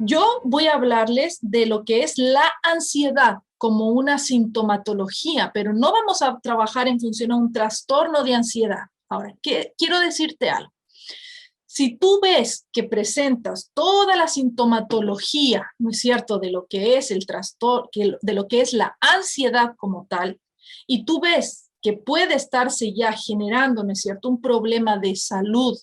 Yo voy a hablarles de lo que es la ansiedad como una sintomatología, pero no vamos a trabajar en función a un trastorno de ansiedad. Ahora, quiero decirte algo. Si tú ves que presentas toda la sintomatología, ¿no es cierto?, de lo que es el trastorno, de lo que es la ansiedad como tal, y tú ves que puede estarse ya generando, ¿no es cierto?, un problema de salud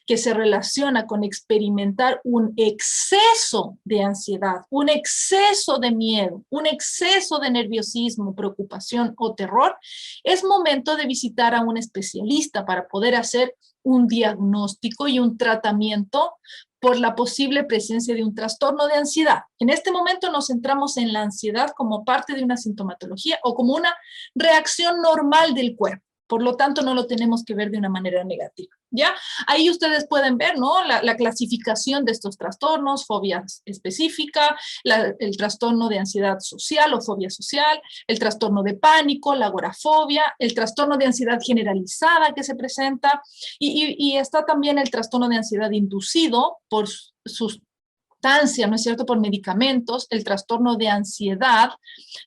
que se relaciona con experimentar un exceso de ansiedad, un exceso de miedo, un exceso de nerviosismo, preocupación o terror, es momento de visitar a un especialista para poder hacer un diagnóstico y un tratamiento por la posible presencia de un trastorno de ansiedad. En este momento nos centramos en la ansiedad como parte de una sintomatología o como una reacción normal del cuerpo. Por lo tanto, no lo tenemos que ver de una manera negativa, ¿ya? Ahí ustedes pueden ver, ¿no?, la clasificación de estos trastornos, fobia específica, el trastorno de ansiedad social o fobia social, el trastorno de pánico, la agorafobia, el trastorno de ansiedad generalizada que se presenta, y está también el trastorno de ansiedad inducido por sustancia, ¿no es cierto?, por medicamentos, el trastorno de ansiedad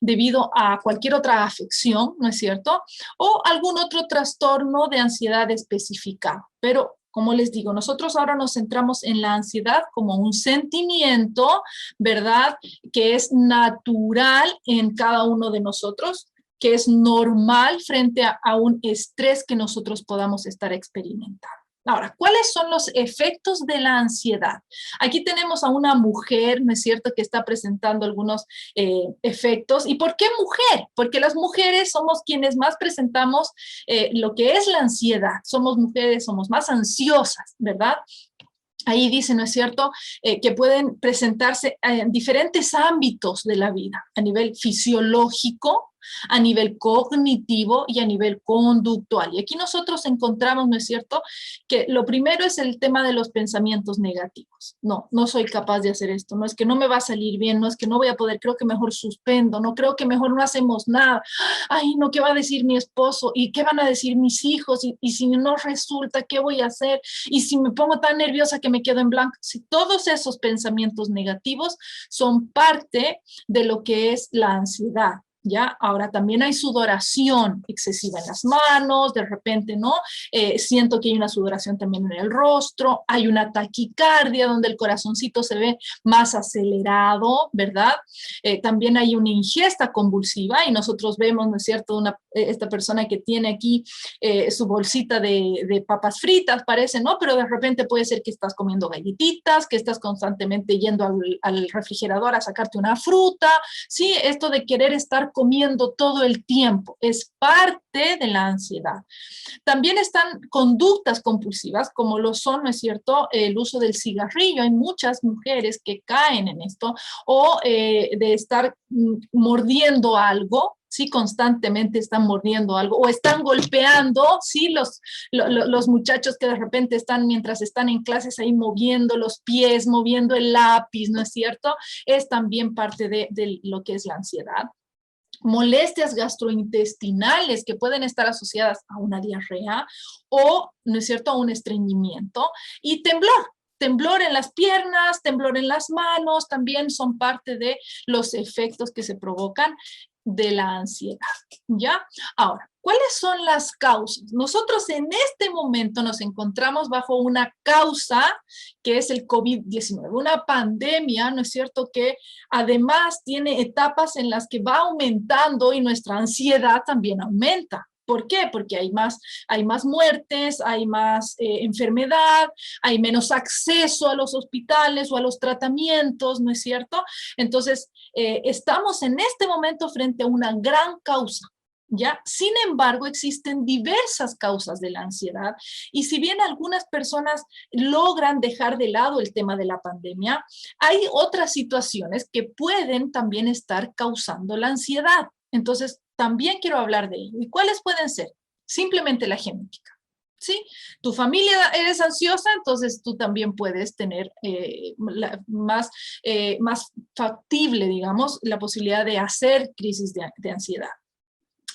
debido a cualquier otra afección, ¿no es cierto?, o algún otro trastorno de ansiedad especificado. Pero, como les digo, nosotros ahora nos centramos en la ansiedad como un sentimiento, ¿verdad?, que es natural en cada uno de nosotros, que es normal frente a un estrés que nosotros podamos estar experimentando. Ahora, ¿cuáles son los efectos de la ansiedad? Aquí tenemos a una mujer, ¿no es cierto?, que está presentando algunos efectos. ¿Y por qué mujer? Porque las mujeres somos quienes más presentamos lo que es la ansiedad. Somos mujeres, somos más ansiosas, ¿verdad? Ahí dice, ¿no es cierto?, que pueden presentarse en diferentes ámbitos de la vida, a nivel fisiológico, a nivel cognitivo y a nivel conductual. Y aquí nosotros encontramos, ¿no es cierto?, que lo primero es el tema de los pensamientos negativos. No, no soy capaz de hacer esto, no es que no me va a salir bien, no es que no voy a poder, creo que mejor suspendo, no creo que mejor no hacemos nada. Ay, no, ¿qué va a decir mi esposo? ¿Y qué van a decir mis hijos? Y si no resulta, ¿qué voy a hacer? Y si me pongo tan nerviosa que me quedo en blanco. Si todos esos pensamientos negativos son parte de lo que es la ansiedad. ¿Ya? Ahora también hay sudoración excesiva en las manos, de repente, ¿no? Siento que hay una sudoración también en el rostro, hay una taquicardia donde el corazoncito se ve más acelerado, ¿verdad? También hay una ingesta convulsiva y nosotros vemos, ¿no es cierto?, esta persona que tiene aquí su bolsita de papas fritas, parece, ¿no? Pero de repente puede ser que estás comiendo galletitas, que estás constantemente yendo al refrigerador a sacarte una fruta, ¿sí? Esto de querer estar comiendo todo el tiempo es parte de la ansiedad. También están conductas compulsivas, como lo son, ¿no es cierto?, el uso del cigarrillo. Hay muchas mujeres que caen en esto, o de estar mordiendo algo, ¿sí? Constantemente están mordiendo algo, o están golpeando, ¿sí? Los muchachos que de repente están, mientras están en clases, ahí moviendo los pies, moviendo el lápiz, ¿no es cierto? Es también parte de lo que es la ansiedad. Molestias gastrointestinales que pueden estar asociadas a una diarrea o, ¿no es cierto?, a un estreñimiento, y temblor en las piernas, temblor en las manos, también son parte de los efectos que se provocan de la ansiedad, ¿ya? Ahora, ¿cuáles son las causas? Nosotros en este momento nos encontramos bajo una causa que es el COVID-19, una pandemia, ¿no es cierto?, que además tiene etapas en las que va aumentando y nuestra ansiedad también aumenta. ¿Por qué? Porque hay más muertes, hay más enfermedad, hay menos acceso a los hospitales o a los tratamientos, ¿no es cierto? Entonces, estamos en este momento frente a una gran causa, ¿ya? Sin embargo, existen diversas causas de la ansiedad, y si bien algunas personas logran dejar de lado el tema de la pandemia, hay otras situaciones que pueden también estar causando la ansiedad. Entonces, también quiero hablar de ello. ¿Y cuáles pueden ser? Simplemente la genética. ¿Sí? Tu familia eres ansiosa, entonces tú también puedes tener más factible, digamos, la posibilidad de hacer crisis de ansiedad.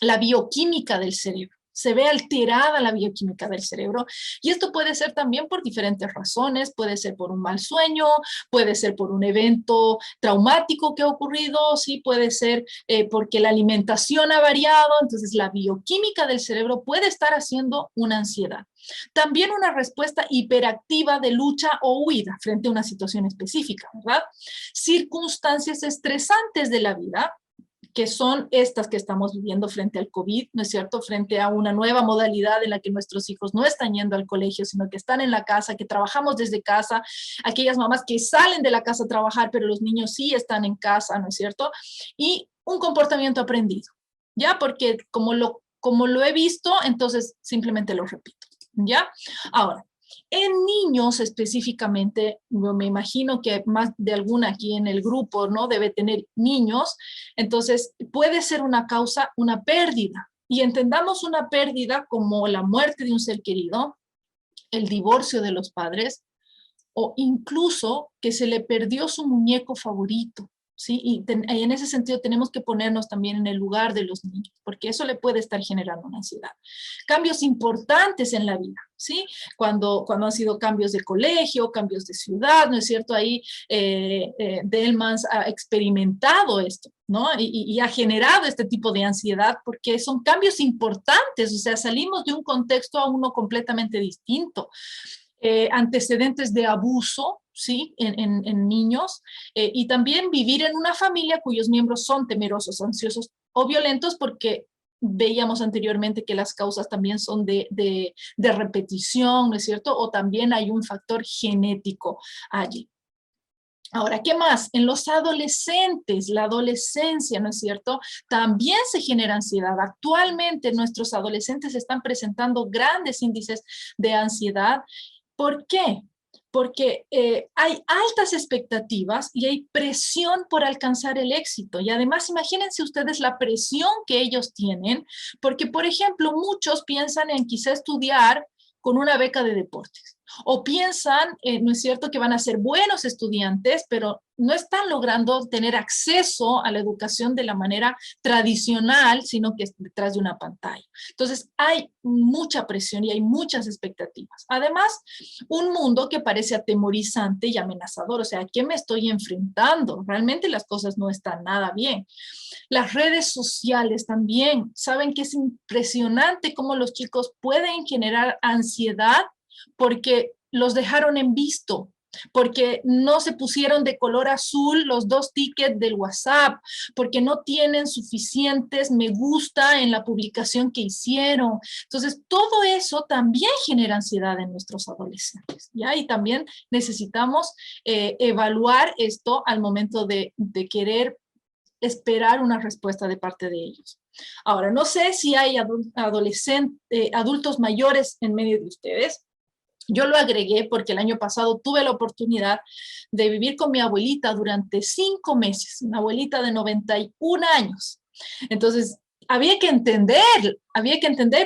La bioquímica del cerebro. se ve alterada la bioquímica del cerebro, y esto puede ser también por diferentes razones, puede ser por un mal sueño, puede ser por un evento traumático que ha ocurrido, sí, puede ser porque la alimentación ha variado, entonces la bioquímica del cerebro puede estar haciendo una ansiedad. También una respuesta hiperactiva de lucha o huida frente a una situación específica, ¿verdad? Circunstancias estresantes de la vida, que son estas que estamos viviendo frente al COVID, ¿no es cierto? Frente a una nueva modalidad en la que nuestros hijos no están yendo al colegio, sino que están en la casa, que trabajamos desde casa, aquellas mamás que salen de la casa a trabajar, pero los niños sí están en casa, ¿no es cierto? Y un comportamiento aprendido, ¿ya? Porque como lo he visto, entonces simplemente lo repito, ¿ya? Ahora, en niños específicamente, me imagino que más de alguna aquí en el grupo, ¿no? Debe tener niños, entonces puede ser una causa, una pérdida. Y entendamos una pérdida como la muerte de un ser querido, el divorcio de los padres, o incluso que se le perdió su muñeco favorito, ¿sí? Y en ese sentido tenemos que ponernos también en el lugar de los niños, porque eso le puede estar generando una ansiedad. Cambios importantes en la vida, ¿sí? Cuando han sido cambios de colegio, cambios de ciudad, ¿no es cierto? Ahí Delmans ha experimentado esto, ¿no? Y ha generado este tipo de ansiedad porque son cambios importantes, o sea, salimos de un contexto a uno completamente distinto. Antecedentes de abuso, ¿sí? En niños, y también vivir en una familia cuyos miembros son temerosos, ansiosos o violentos, porque veíamos anteriormente que las causas también son de repetición, ¿no es cierto? O también hay un factor genético allí. Ahora, ¿qué más? En los adolescentes, la adolescencia, ¿no es cierto? También se genera ansiedad. Actualmente nuestros adolescentes están presentando grandes índices de ansiedad. ¿Por qué? Porque hay altas expectativas y hay presión por alcanzar el éxito. Y además, imagínense ustedes la presión que ellos tienen, porque, por ejemplo, muchos piensan en quizá estudiar con una beca de deportes. O piensan, ¿no es cierto?, que van a ser buenos estudiantes, pero no están logrando tener acceso a la educación de la manera tradicional, sino que es detrás de una pantalla. Entonces, hay mucha presión y hay muchas expectativas. Además, un mundo que parece atemorizante y amenazador. O sea, ¿a qué me estoy enfrentando? Realmente las cosas no están nada bien. Las redes sociales también. Saben que es impresionante cómo los chicos pueden generar ansiedad porque los dejaron en visto, porque no se pusieron de color azul los 2 tickets del WhatsApp, porque no tienen suficientes me gusta en la publicación que hicieron. Entonces, todo eso también genera ansiedad en nuestros adolescentes, ¿ya? Y también necesitamos evaluar esto al momento de querer esperar una respuesta de parte de ellos. Ahora, no sé si hay adultos mayores en medio de ustedes. Yo lo agregué porque el año pasado tuve la oportunidad de vivir con mi abuelita durante 5 meses, una abuelita de 91 años. Entonces, había que entender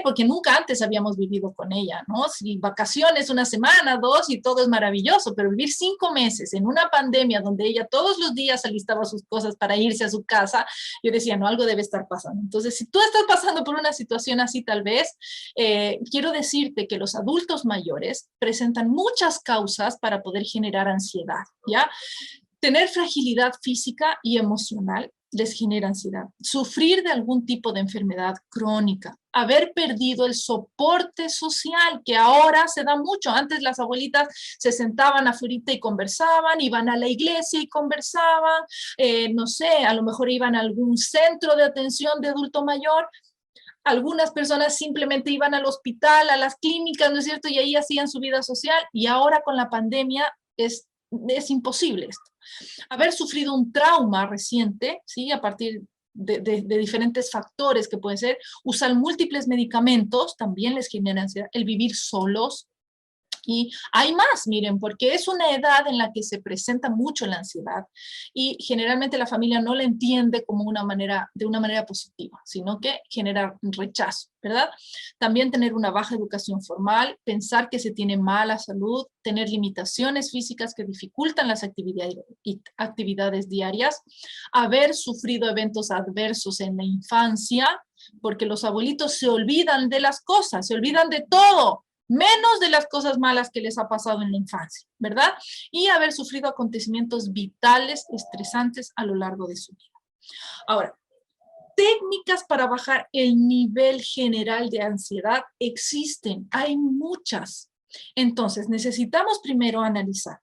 porque nunca antes habíamos vivido con ella, ¿no? Si vacaciones, una semana, 2 y todo es maravilloso, pero vivir 5 meses en una pandemia donde ella todos los días alistaba sus cosas para irse a su casa, yo decía, no, algo debe estar pasando. Entonces, si tú estás pasando por una situación así, tal vez, quiero decirte que los adultos mayores presentan muchas causas para poder generar ansiedad, ¿ya? Tener fragilidad física y emocional les genera ansiedad. Sufrir de algún tipo de enfermedad crónica. Haber perdido el soporte social, que ahora se da mucho. Antes las abuelitas se sentaban afuera y conversaban, iban a la iglesia y conversaban, no sé, a lo mejor iban a algún centro de atención de adulto mayor. Algunas personas simplemente iban al hospital, a las clínicas, ¿no es cierto? Y ahí hacían su vida social. Y ahora con la pandemia es imposible esto. Haber sufrido un trauma reciente, ¿sí? A partir de diferentes factores que pueden ser, usar múltiples medicamentos también les genera ansiedad, el vivir solos, Y hay más, miren, porque es una edad en la que se presenta mucho la ansiedad y generalmente la familia no la entiende como de una manera positiva, sino que genera un rechazo, ¿verdad? También tener una baja educación formal, pensar que se tiene mala salud, tener limitaciones físicas que dificultan las actividades diarias, haber sufrido eventos adversos en la infancia, porque los abuelitos se olvidan de las cosas, se olvidan de todo, menos de las cosas malas que les ha pasado en la infancia, ¿verdad? Y haber sufrido acontecimientos vitales, estresantes a lo largo de su vida. Ahora, técnicas para bajar el nivel general de ansiedad existen, hay muchas. Entonces, necesitamos primero analizar.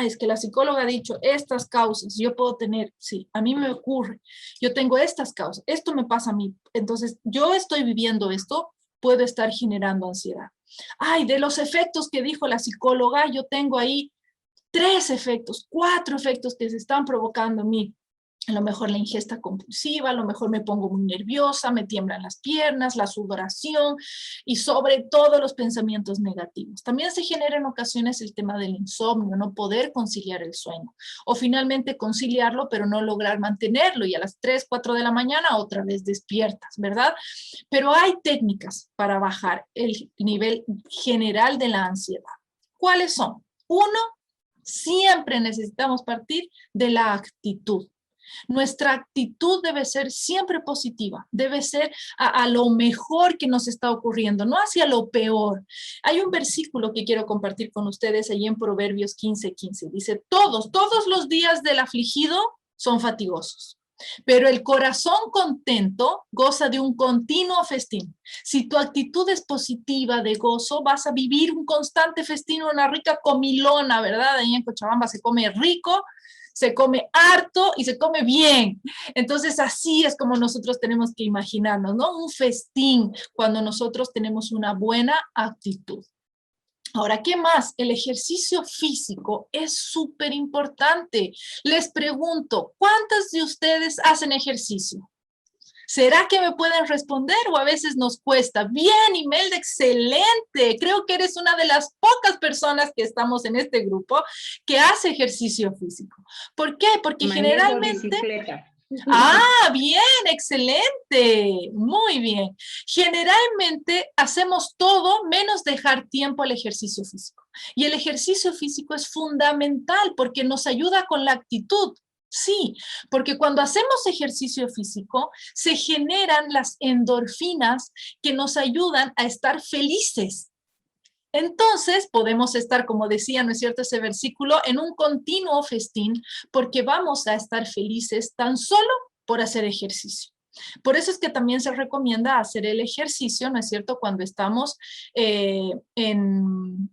Es que la psicóloga ha dicho estas causas, yo puedo tener, sí, a mí me ocurre, yo tengo estas causas, esto me pasa a mí, entonces yo estoy viviendo esto, puedo estar generando ansiedad. De los efectos que dijo la psicóloga, yo tengo ahí 3 efectos, 4 efectos que se están provocando en mí. A lo mejor la ingesta compulsiva, a lo mejor me pongo muy nerviosa, me tiemblan las piernas, la sudoración y sobre todo los pensamientos negativos. También se genera en ocasiones el tema del insomnio, no poder conciliar el sueño o finalmente conciliarlo pero no lograr mantenerlo y a las 3, 4 de la mañana otra vez despiertas, ¿verdad? Pero hay técnicas para bajar el nivel general de la ansiedad. ¿Cuáles son? Uno, siempre necesitamos partir de la actitud. Nuestra actitud debe ser siempre positiva, debe ser a lo mejor que nos está ocurriendo, no hacia lo peor. Hay un versículo que quiero compartir con ustedes ahí en Proverbios 15:15. Dice, todos los días del afligido son fatigosos, pero el corazón contento goza de un continuo festín. Si tu actitud es positiva, de gozo, vas a vivir un constante festín, una rica comilona, ¿verdad? Ahí en Cochabamba se come rico, se come harto y se come bien. Entonces, así es como nosotros tenemos que imaginarnos, ¿no? Un festín cuando nosotros tenemos una buena actitud. Ahora, ¿qué más? El ejercicio físico es súper importante. Les pregunto, ¿cuántas de ustedes hacen ejercicio? ¿Será que me pueden responder o a veces nos cuesta? Bien, Imelda, excelente. Creo que eres una de las pocas personas que estamos en este grupo que hace ejercicio físico. ¿Por qué? Porque Manejo generalmente... bicicleta. Bien, excelente, muy bien. Generalmente hacemos todo menos dejar tiempo al ejercicio físico. Y el ejercicio físico es fundamental porque nos ayuda con la actitud. Sí, porque cuando hacemos ejercicio físico se generan las endorfinas que nos ayudan a estar felices. Entonces podemos estar, como decía, ¿no es cierto?, ese versículo, en un continuo festín, porque vamos a estar felices tan solo por hacer ejercicio. Por eso es que también se recomienda hacer el ejercicio, ¿no es cierto?, cuando estamos en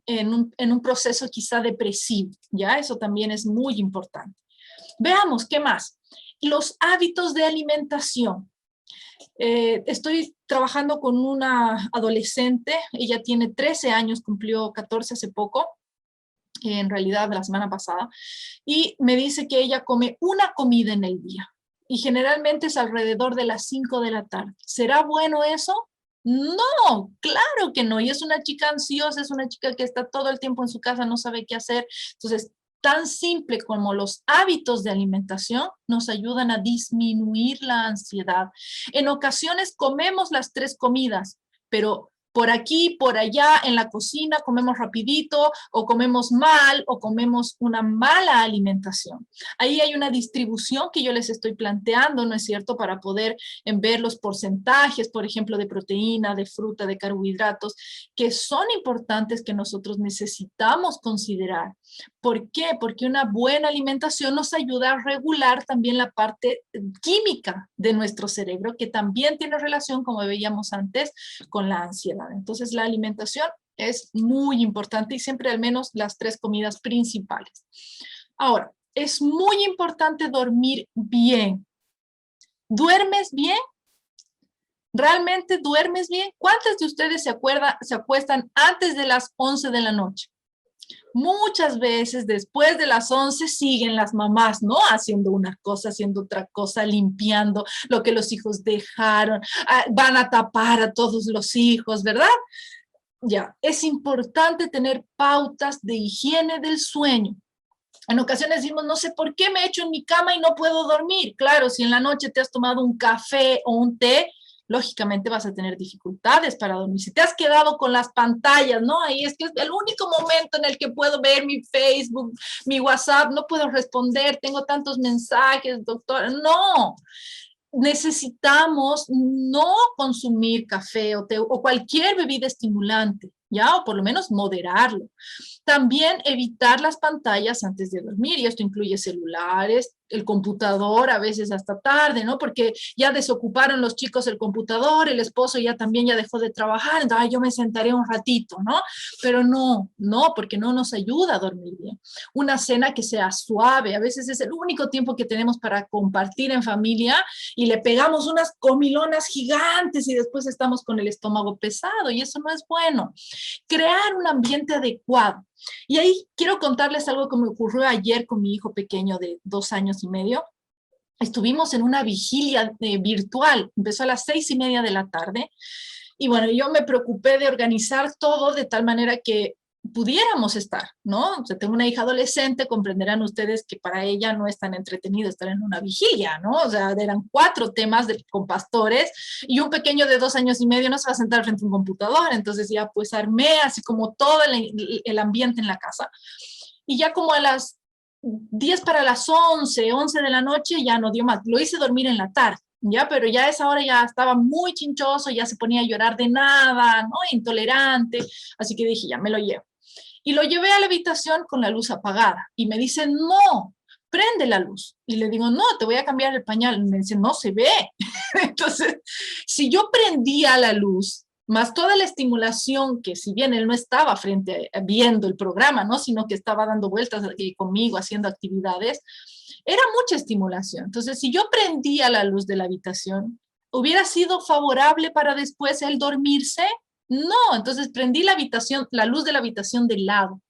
un proceso quizá depresivo, ¿ya? Eso también es muy importante. Veamos, ¿qué más? Los hábitos de alimentación. Estoy trabajando con una adolescente, ella tiene 13 años, cumplió 14 hace poco, en realidad la semana pasada, y me dice que ella come una comida en el día, y generalmente es alrededor de las 5 de la tarde. ¿Será bueno eso? No, claro que no, y es una chica ansiosa, es una chica que está todo el tiempo en su casa, no sabe qué hacer, entonces tan simple como los hábitos de alimentación nos ayudan a disminuir la ansiedad. En ocasiones comemos las 3 comidas, pero por aquí, por allá, en la cocina, comemos rapidito, o comemos mal, o comemos una mala alimentación. Ahí hay una distribución que yo les estoy planteando, ¿no es cierto?, para poder ver los porcentajes, por ejemplo, de proteína, de fruta, de carbohidratos, que son importantes, que nosotros necesitamos considerar. ¿Por qué? Porque una buena alimentación nos ayuda a regular también la parte química de nuestro cerebro, que también tiene relación, como veíamos antes, con la ansiedad. Entonces, la alimentación es muy importante y siempre al menos las 3 comidas principales. Ahora, es muy importante dormir bien. ¿Duermes bien? ¿Realmente duermes bien? ¿Cuántos de ustedes se acuestan antes de las 11 de la noche? Muchas veces después de las 11 siguen las mamás, ¿no? Haciendo una cosa, haciendo otra cosa, limpiando lo que los hijos dejaron, van a tapar a todos los hijos, ¿verdad? Ya, es importante tener pautas de higiene del sueño. En ocasiones decimos, no sé por qué me echo en mi cama y no puedo dormir. Claro, si en la noche te has tomado un café o un té, lógicamente vas a tener dificultades para dormir. Si te has quedado con las pantallas, ¿no? Ahí es que es el único momento en el que puedo ver mi Facebook, mi WhatsApp, no puedo responder, tengo tantos mensajes, doctor. No, necesitamos no consumir café o té o cualquier bebida estimulante, ¿ya? O por lo menos moderarlo. También evitar las pantallas antes de dormir, y esto incluye celulares, el computador, a veces hasta tarde, ¿no? Porque ya desocuparon los chicos el computador, el esposo ya también ya dejó de trabajar, entonces, ay, yo me sentaré un ratito, ¿no? Pero no, no, porque no nos ayuda a dormir bien. Una cena que sea suave, a veces es el único tiempo que tenemos para compartir en familia y le pegamos unas comilonas gigantes y después estamos con el estómago pesado y eso no es bueno. Crear un ambiente adecuado. Y ahí quiero contarles algo que me ocurrió ayer con mi hijo pequeño de 2 años y medio. Estuvimos en una vigilia virtual, empezó a las 6:30 de la tarde, y bueno, yo me preocupé de organizar todo de tal manera que pudiéramos estar, ¿no? O sea, tengo una hija adolescente, comprenderán ustedes que para ella no es tan entretenido estar en una vigilia, ¿no? O sea, eran 4 temas con pastores y un pequeño de 2 años y medio no se va a sentar frente a un computador, entonces ya pues armé así como todo el ambiente en la casa. Y ya como a las 10 para las 11 de la noche ya no dio más, lo hice dormir en la tarde. Ya, pero ya a esa hora ya estaba muy chinchoso, ya se ponía a llorar de nada, ¿no? Intolerante, así que dije, ya me lo llevo. Y lo llevé a la habitación con la luz apagada y me dice, no, prende la luz. Y le digo, no, te voy a cambiar el pañal. Y me dice, no se ve. Entonces, si yo prendía la luz, más toda la estimulación, que si bien él no estaba viendo el programa, ¿no? Sino que estaba dando vueltas conmigo, haciendo actividades, era mucha estimulación. Entonces, si yo prendía la luz de la habitación, ¿hubiera sido favorable para después él dormirse? No, entonces prendí la habitación, la luz de la habitación del lado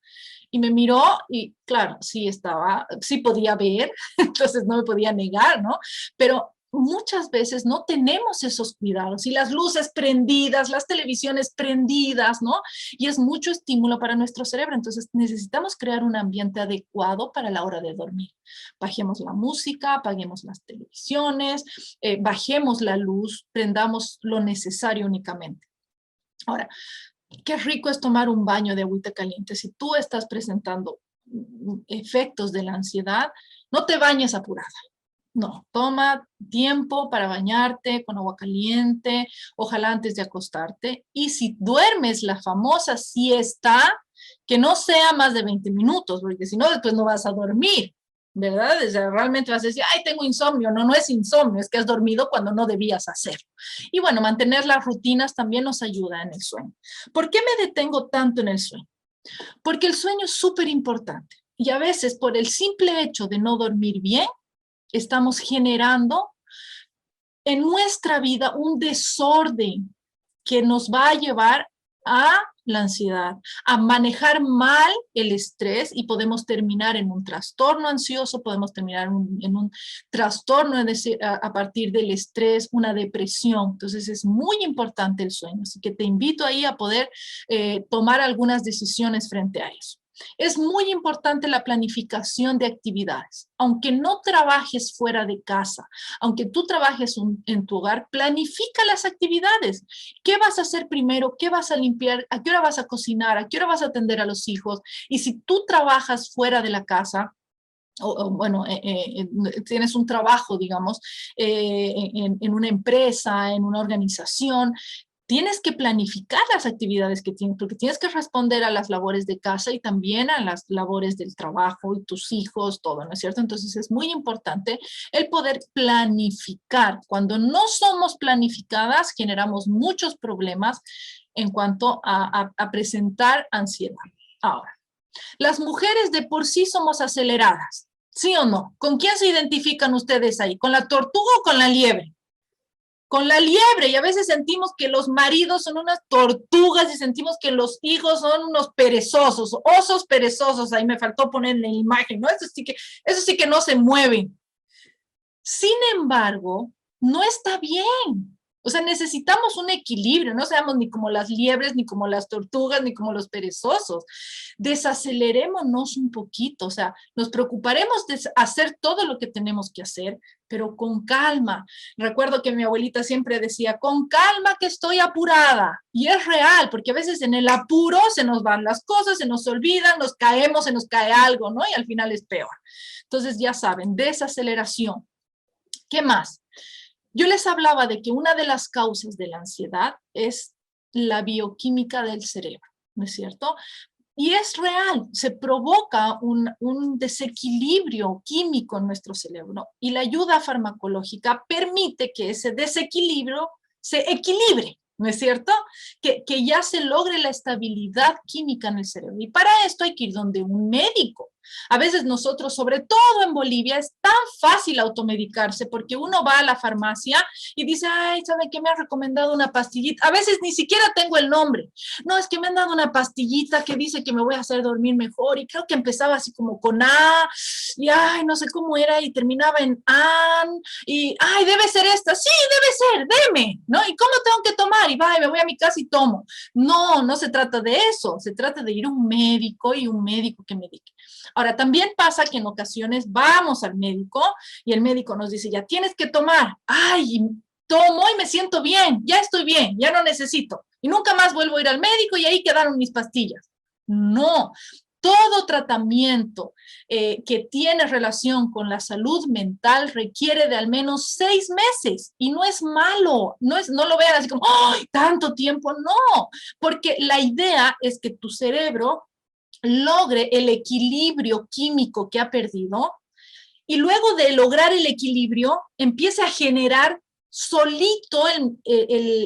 y me miró y claro, sí estaba, sí podía ver, entonces no me podía negar, ¿no? Pero muchas veces no tenemos esos cuidados y las luces prendidas, las televisiones prendidas, ¿no? Y es mucho estímulo para nuestro cerebro, entonces necesitamos crear un ambiente adecuado para la hora de dormir. Bajemos la música, apaguemos las televisiones, bajemos la luz, prendamos lo necesario únicamente. Ahora, qué rico es tomar un baño de agüita caliente. Si tú estás presentando efectos de la ansiedad, no te bañes apurada. No, toma tiempo para bañarte con agua caliente, ojalá antes de acostarte. Y si duermes la famosa siesta, que no sea más de 20 minutos, porque si no, después no vas a dormir, ¿verdad? O sea, realmente vas a decir, ay, tengo insomnio. No, no es insomnio, es que has dormido cuando no debías hacerlo. Y bueno, mantener las rutinas también nos ayuda en el sueño. ¿Por qué me detengo tanto en el sueño? Porque el sueño es súper importante. Y a veces, por el simple hecho de no dormir bien, estamos generando en nuestra vida un desorden que nos va a llevar a la ansiedad, a manejar mal el estrés y podemos terminar en un trastorno ansioso, podemos terminar en un trastorno a partir del estrés, una depresión. Entonces es muy importante el sueño, así que te invito ahí a poder tomar algunas decisiones frente a eso. Es muy importante la planificación de actividades. Aunque no trabajes fuera de casa, aunque tú trabajes en tu hogar, planifica las actividades. ¿Qué vas a hacer primero? ¿Qué vas a limpiar? ¿A qué hora vas a cocinar? ¿A qué hora vas a atender a los hijos? Y si tú trabajas fuera de la casa, bueno, tienes un trabajo, digamos, en una empresa, en una organización, tienes que planificar las actividades que tienes, porque tienes que responder a las labores de casa y también a las labores del trabajo y tus hijos, todo, ¿no es cierto? Entonces es muy importante el poder planificar. Cuando no somos planificadas, generamos muchos problemas en cuanto a presentar ansiedad. Ahora, las mujeres de por sí somos aceleradas, ¿sí o no? ¿Con quién se identifican ustedes ahí? ¿Con la tortuga o con la liebre? Con la liebre, y a veces sentimos que los maridos son unas tortugas y sentimos que los hijos son unos perezosos, osos perezosos, ahí me faltó poner la imagen, ¿no? Eso sí que no se mueven. Sin embargo, no está bien. O sea, necesitamos un equilibrio, no seamos ni como las liebres, ni como las tortugas, ni como los perezosos. Desacelerémonos un poquito, o sea, nos preocuparemos de hacer todo lo que tenemos que hacer, pero con calma. Recuerdo que mi abuelita siempre decía, con calma que estoy apurada. Y es real, porque a veces en el apuro se nos van las cosas, se nos olvidan, nos caemos, se nos cae algo, ¿no? Y al final es peor. Entonces, ya saben, desaceleración. ¿Qué más? Yo les hablaba de que una de las causas de la ansiedad es la bioquímica del cerebro, ¿no es cierto? Y es real, se provoca un desequilibrio químico en nuestro cerebro y la ayuda farmacológica permite que ese desequilibrio se equilibre, ¿no es cierto? Que ya se logre la estabilidad química en el cerebro. Y para esto hay que ir donde un médico. A veces nosotros, sobre todo en Bolivia, es tan fácil automedicarse porque uno va a la farmacia y dice, ay, ¿sabe qué? Me ha recomendado una pastillita. A veces ni siquiera tengo el nombre. No, es que me han dado una pastillita que dice que me voy a hacer dormir mejor y creo que empezaba así como con A y ay, no sé cómo era y terminaba en AN y ay, debe ser esta. Sí, debe ser, deme, ¿no? ¿Y cómo tengo que tomar? Y va, y me voy a mi casa y tomo. No, no se trata de eso. Se trata de ir a un médico y un médico que medique. Ahora, también pasa que en ocasiones vamos al médico y el médico nos dice, ya tienes que tomar. Ay, tomo y me siento bien, ya estoy bien, ya no necesito. Y nunca más vuelvo a ir al médico y ahí quedaron mis pastillas. No, todo tratamiento que tiene relación con la salud mental requiere de al menos 6 meses y no es malo, no lo vean así como, ¡ay, tanto tiempo! No, porque la idea es que tu cerebro logre el equilibrio químico que ha perdido y luego de lograr el equilibrio empiece a generar solito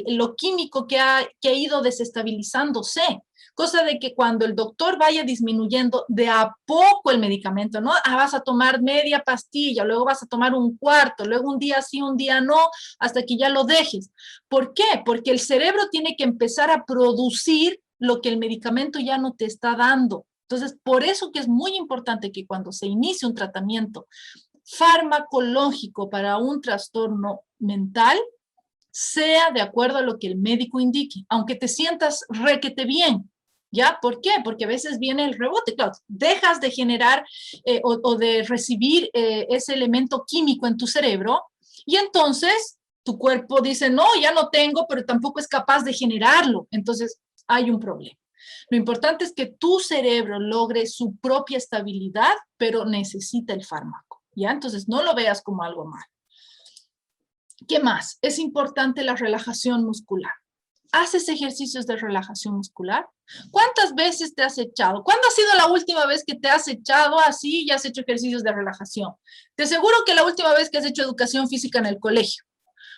lo químico que ha ido desestabilizándose. Cosa de que cuando el doctor vaya disminuyendo de a poco el medicamento, ¿no? Ah, vas a tomar media pastilla, luego vas a tomar un cuarto, luego un día sí, un día no, hasta que ya lo dejes. ¿Por qué? Porque el cerebro tiene que empezar a producir lo que el medicamento ya no te está dando. Entonces, por eso que es muy importante que cuando se inicie un tratamiento farmacológico para un trastorno mental, sea de acuerdo a lo que el médico indique, aunque te sientas requete bien. ¿Ya? ¿Por qué? Porque a veces viene el rebote, claro, dejas de generar o de recibir ese elemento químico en tu cerebro y entonces tu cuerpo dice, no, ya no tengo, pero tampoco es capaz de generarlo. Entonces hay un problema. Lo importante es que tu cerebro logre su propia estabilidad, pero necesita el fármaco, ¿ya? Entonces no lo veas como algo malo. ¿Qué más? Es importante la relajación muscular. ¿Haces ejercicios de relajación muscular? ¿Cuántas veces te has echado? ¿Cuándo ha sido la última vez que te has echado así y has hecho ejercicios de relajación? Te aseguro que la última vez que has hecho educación física en el colegio,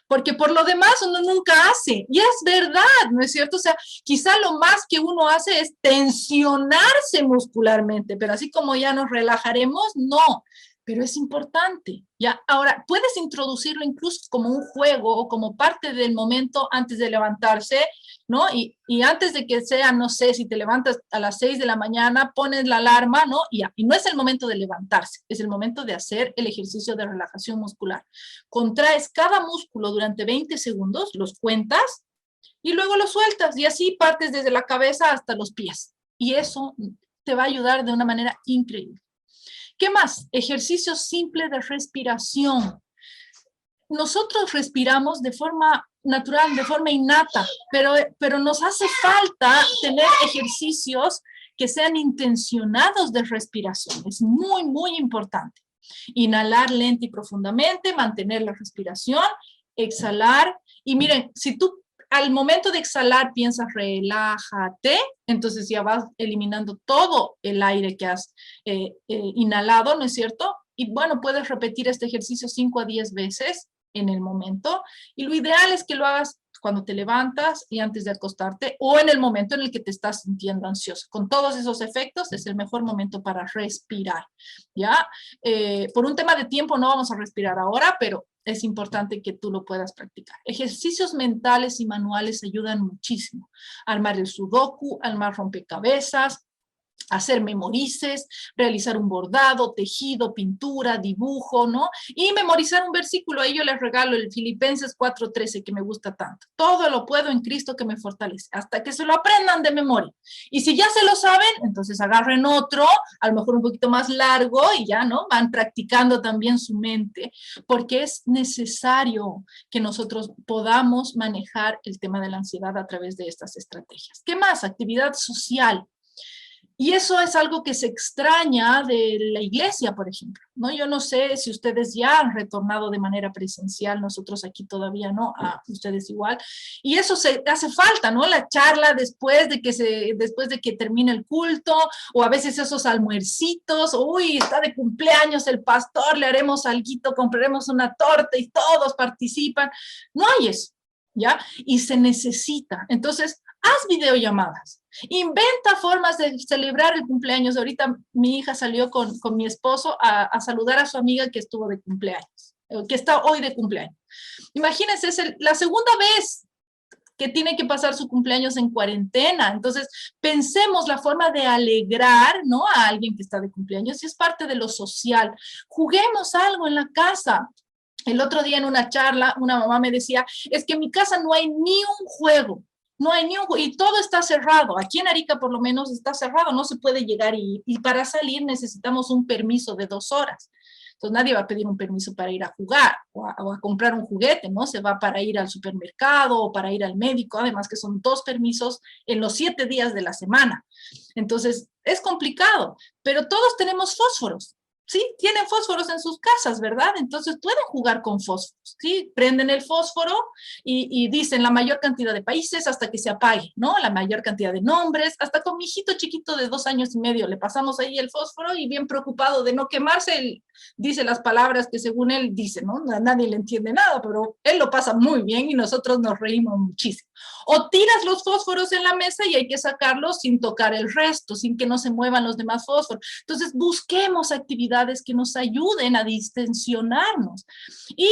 porque por lo demás uno nunca hace. Y es verdad, ¿no es cierto? O sea, quizá lo más que uno hace es tensionarse muscularmente, pero así como ya nos relajaremos, no. Pero es importante, ¿ya? Ahora, puedes introducirlo incluso como un juego o como parte del momento antes de levantarse, ¿no? Y antes de que sea, no sé, si te levantas a las 6 de la mañana, pones la alarma, ¿no? Y ya. Y no es el momento de levantarse, es el momento de hacer el ejercicio de relajación muscular. Contraes cada músculo durante 20 segundos, los cuentas y luego los sueltas y así partes desde la cabeza hasta los pies. Y eso te va a ayudar de una manera increíble. ¿Qué más? Ejercicio simple de respiración. Nosotros respiramos de forma natural, de forma innata, pero nos hace falta tener ejercicios que sean intencionados de respiración. Es muy, muy importante. Inhalar lento y profundamente, mantener la respiración, exhalar. Y miren, si tú al momento de exhalar piensas relájate, entonces ya vas eliminando todo el aire que has inhalado, ¿no es cierto? Y bueno, puedes repetir este ejercicio 5 a 10 veces en el momento. Y lo ideal es que lo hagas cuando te levantas y antes de acostarte o en el momento en el que te estás sintiendo ansioso. Con todos esos efectos es el mejor momento para respirar, ¿ya? Por un tema de tiempo no vamos a respirar ahora, pero es importante que tú lo puedas practicar. Ejercicios mentales y manuales ayudan muchísimo. Armar el sudoku, armar rompecabezas, hacer memorices, realizar un bordado, tejido, pintura, dibujo, ¿no? Y memorizar un versículo. Ahí yo les regalo el Filipenses 4:13, que me gusta tanto. Todo lo puedo en Cristo que me fortalece, hasta que se lo aprendan de memoria. Y si ya se lo saben, entonces agarren otro, a lo mejor un poquito más largo, y ya, ¿no? Van practicando también su mente, porque es necesario que nosotros podamos manejar el tema de la ansiedad a través de estas estrategias. ¿Qué más? Actividad social. Y eso es algo que se extraña de la iglesia, por ejemplo, ¿no? Yo no sé si ustedes ya han retornado de manera presencial, nosotros aquí todavía no, ustedes igual. Y eso se hace falta, ¿no? La charla después de que termine el culto, o a veces esos almuercitos, uy, está de cumpleaños el pastor, le haremos alguito, compraremos una torta y todos participan. No hay eso, ¿ya? Y se necesita. Entonces, haz videollamadas. Inventa formas de celebrar el cumpleaños. Ahorita mi hija salió con mi esposo a saludar a su amiga que estuvo de cumpleaños, que está hoy de cumpleaños. Imagínense, es la segunda vez que tiene que pasar su cumpleaños en cuarentena. Entonces, pensemos la forma de alegrar, ¿no?, a alguien que está de cumpleaños, y es parte de lo social. Juguemos algo en la casa. El otro día en una charla, una mamá me decía, es que en mi casa no hay ni un juego. No hay ni un, y todo está cerrado. Aquí en Arica por lo menos está cerrado, no se puede llegar y para salir necesitamos un permiso de 2 horas. Entonces nadie va a pedir un permiso para ir a jugar o a comprar un juguete, ¿no? Se va para ir al supermercado o para ir al médico, además que son 2 permisos en los 7 días de la semana. Entonces es complicado, pero todos tenemos fósforos. Sí, tienen fósforos en sus casas, ¿verdad? Entonces pueden jugar con fósforos, ¿sí? Prenden el fósforo y dicen la mayor cantidad de países hasta que se apague, ¿no? La mayor cantidad de nombres, hasta con mi hijito chiquito de 2 años y medio le pasamos ahí el fósforo y bien preocupado de no quemarse, él dice las palabras que según él dice, ¿no? Nadie le entiende nada, pero él lo pasa muy bien y nosotros nos reímos muchísimo. O tiras los fósforos en la mesa y hay que sacarlos sin tocar el resto, sin que no se muevan los demás fósforos. Entonces busquemos actividades que nos ayuden a distensionarnos. Y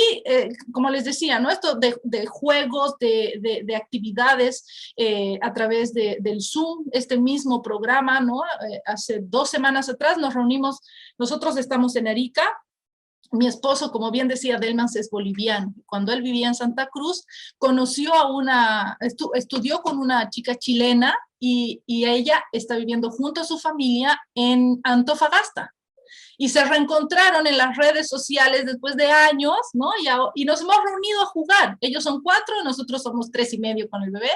como les decía, ¿no?, esto de juegos, de actividades a través del Zoom, este mismo programa, ¿no? Hace 2 semanas atrás nos reunimos, nosotros estamos en Arica. Mi esposo, como bien decía, Delmans es boliviano. Cuando él vivía en Santa Cruz, conoció estudió con una chica chilena y ella está viviendo junto a su familia en Antofagasta. Y se reencontraron en las redes sociales después de años, ¿no? Y nos hemos reunido a jugar. Ellos son 4, nosotros somos 3 y medio con el bebé.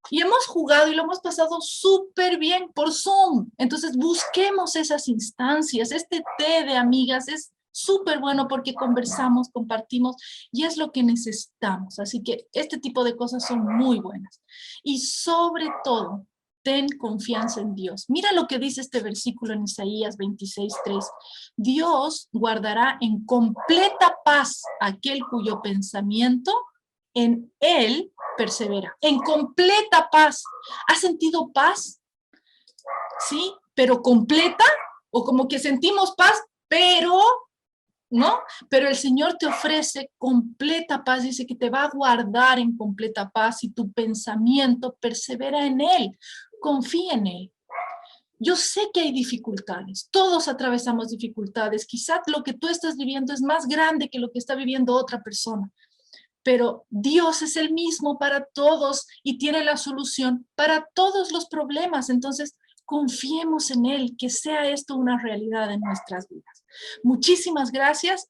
Y hemos jugado y lo hemos pasado súper bien por Zoom. Entonces busquemos esas instancias. Este té de amigas es súper bueno porque conversamos, compartimos y es lo que necesitamos. Así que este tipo de cosas son muy buenas. Y sobre todo, ten confianza en Dios. Mira lo que dice este versículo en Isaías 26:3. Dios guardará en completa paz aquel cuyo pensamiento en Él persevera. En completa paz. ¿Has sentido paz? Sí, pero completa, o como que sentimos paz, pero ¿no? Pero el Señor te ofrece completa paz, dice que te va a guardar en completa paz y tu pensamiento persevera en Él, confía en Él. Yo sé que hay dificultades, todos atravesamos dificultades, quizás lo que tú estás viviendo es más grande que lo que está viviendo otra persona, pero Dios es el mismo para todos y tiene la solución para todos los problemas, entonces confiemos en Él, que sea esto una realidad en nuestras vidas. Muchísimas gracias.